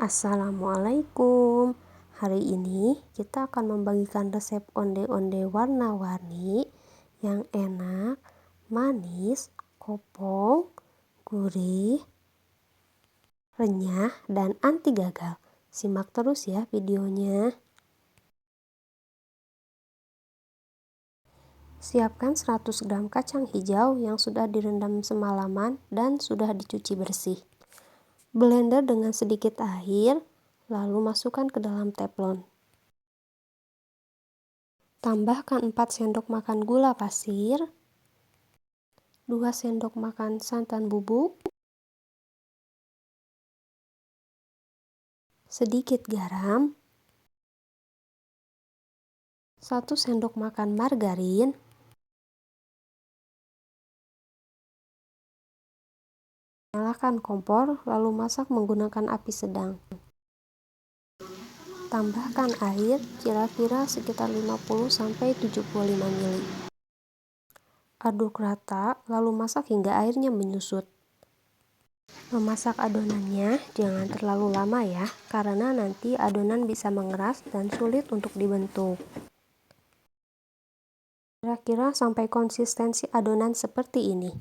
Assalamualaikum. Hari ini kita akan membagikan resep onde-onde warna-warni yang enak, manis, kopong, gurih, renyah, dan anti gagal. Simak terus ya videonya. Siapkan 100 gram kacang hijau yang sudah direndam semalaman dan sudah dicuci bersih. Blender dengan sedikit air, lalu masukkan ke dalam teflon. Tambahkan 4 sendok makan gula pasir, 2 sendok makan santan bubuk, sedikit garam, 1 sendok makan margarin, nyalakan kompor lalu masak menggunakan api sedang. Tambahkan air kira-kira sekitar 50-75 ml. Aduk rata lalu masak hingga airnya menyusut. Memasak adonannya jangan terlalu lama ya, karena nanti adonan bisa mengeras dan sulit untuk dibentuk. Kira-kira sampai konsistensi adonan seperti ini.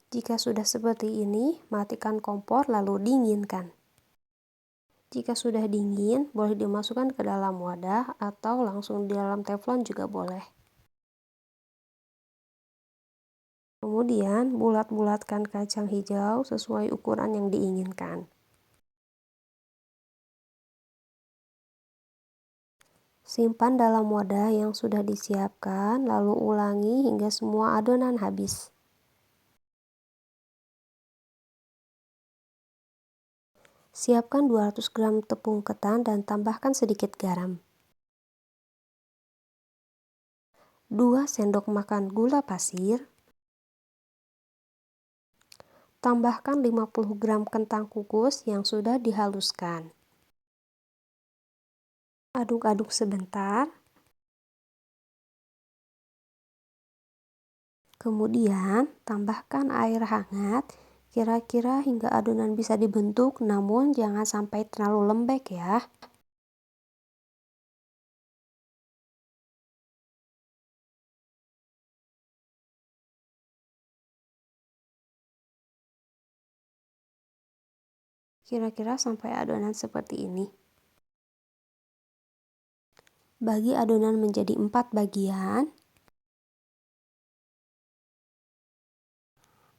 Jika sudah seperti ini, matikan kompor lalu dinginkan. Jika sudah dingin, boleh dimasukkan ke dalam wadah atau langsung di dalam teflon juga boleh. Kemudian, bulat-bulatkan kacang hijau sesuai ukuran yang diinginkan. Simpan dalam wadah yang sudah disiapkan, lalu ulangi hingga semua adonan habis. Siapkan 200 gram tepung ketan dan tambahkan sedikit garam. 2 sendok makan gula pasir. Tambahkan 50 gram kentang kukus yang sudah dihaluskan. Aduk-aduk sebentar. Kemudian, tambahkan air hangat kira-kira hingga adonan bisa dibentuk, namun jangan sampai terlalu lembek ya. Kira-kira sampai adonan seperti ini. Bagi adonan menjadi 4 bagian.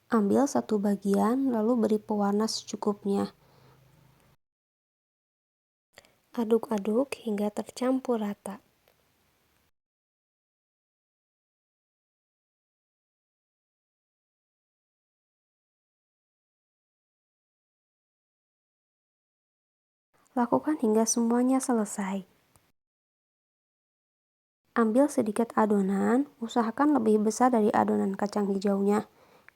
Ambil satu bagian lalu beri pewarna secukupnya. Aduk-aduk hingga tercampur rata. Lakukan hingga semuanya selesai. Ambil sedikit adonan, usahakan lebih besar dari adonan kacang hijaunya.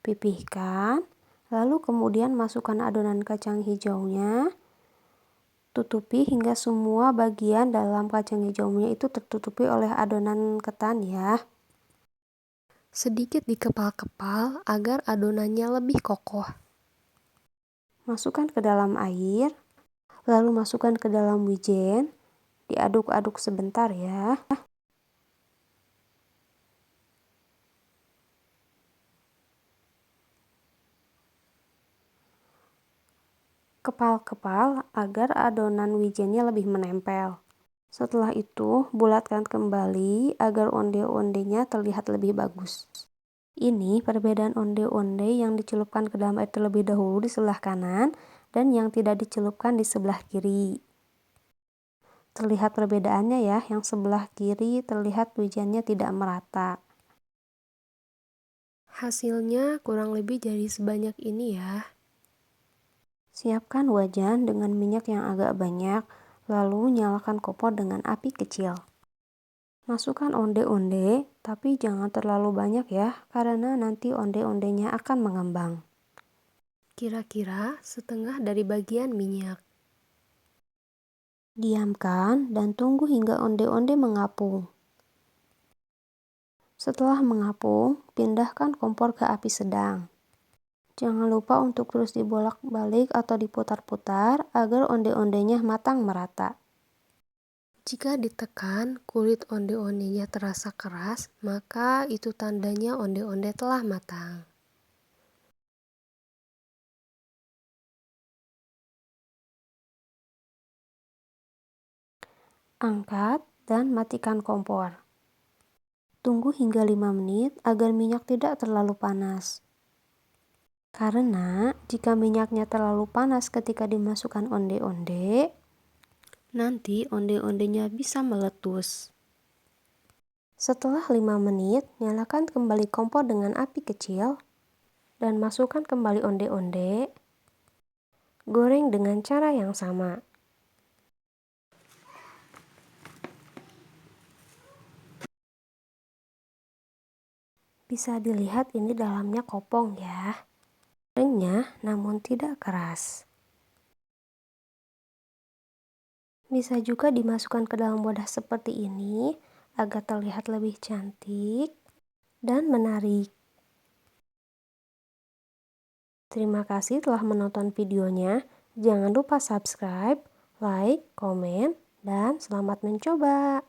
Pipihkan, lalu kemudian masukkan adonan kacang hijaunya. Tutupi hingga semua bagian dalam kacang hijaunya itu tertutupi oleh adonan ketan ya. Sedikit dikepal-kepal agar adonannya lebih kokoh. Masukkan ke dalam air, lalu masukkan ke dalam wijen. Diaduk-aduk sebentar ya. Kepal-kepal agar adonan wijennya lebih menempel. Setelah itu, bulatkan kembali agar onde-ondenya terlihat lebih bagus. Ini perbedaan onde-onde yang dicelupkan ke dalam air terlebih dahulu di sebelah kanan dan yang tidak dicelupkan di sebelah kiri. Terlihat perbedaannya ya, yang sebelah kiri terlihat wijennya tidak merata. Hasilnya kurang lebih jadi sebanyak ini ya. Siapkan wajan dengan minyak yang agak banyak, lalu nyalakan kompor dengan api kecil. Masukkan onde-onde, tapi jangan terlalu banyak ya, karena nanti onde-ondenya akan mengembang. Kira-kira setengah dari bagian minyak. Diamkan dan tunggu hingga onde-onde mengapung. Setelah mengapung, pindahkan kompor ke api sedang. Jangan lupa untuk terus dibolak-balik atau diputar-putar agar onde-ondenya matang merata. Jika ditekan, kulit onde-ondenya terasa keras, maka itu tandanya onde-onde telah matang. Angkat dan matikan kompor. Tunggu hingga 5 menit agar minyak tidak terlalu panas. Karena jika minyaknya terlalu panas ketika dimasukkan onde-onde, nanti onde-ondenya bisa meletus. Setelah 5 menit, nyalakan kembali kompor dengan api kecil dan masukkan kembali onde-onde. Goreng dengan cara yang sama. Bisa dilihat ini dalamnya kopong ya. Gorengnya namun tidak keras. Bisa juga dimasukkan ke dalam wadah seperti ini agar terlihat lebih cantik dan menarik. Terima kasih telah menonton videonya. Jangan lupa subscribe, like, komen, dan selamat mencoba.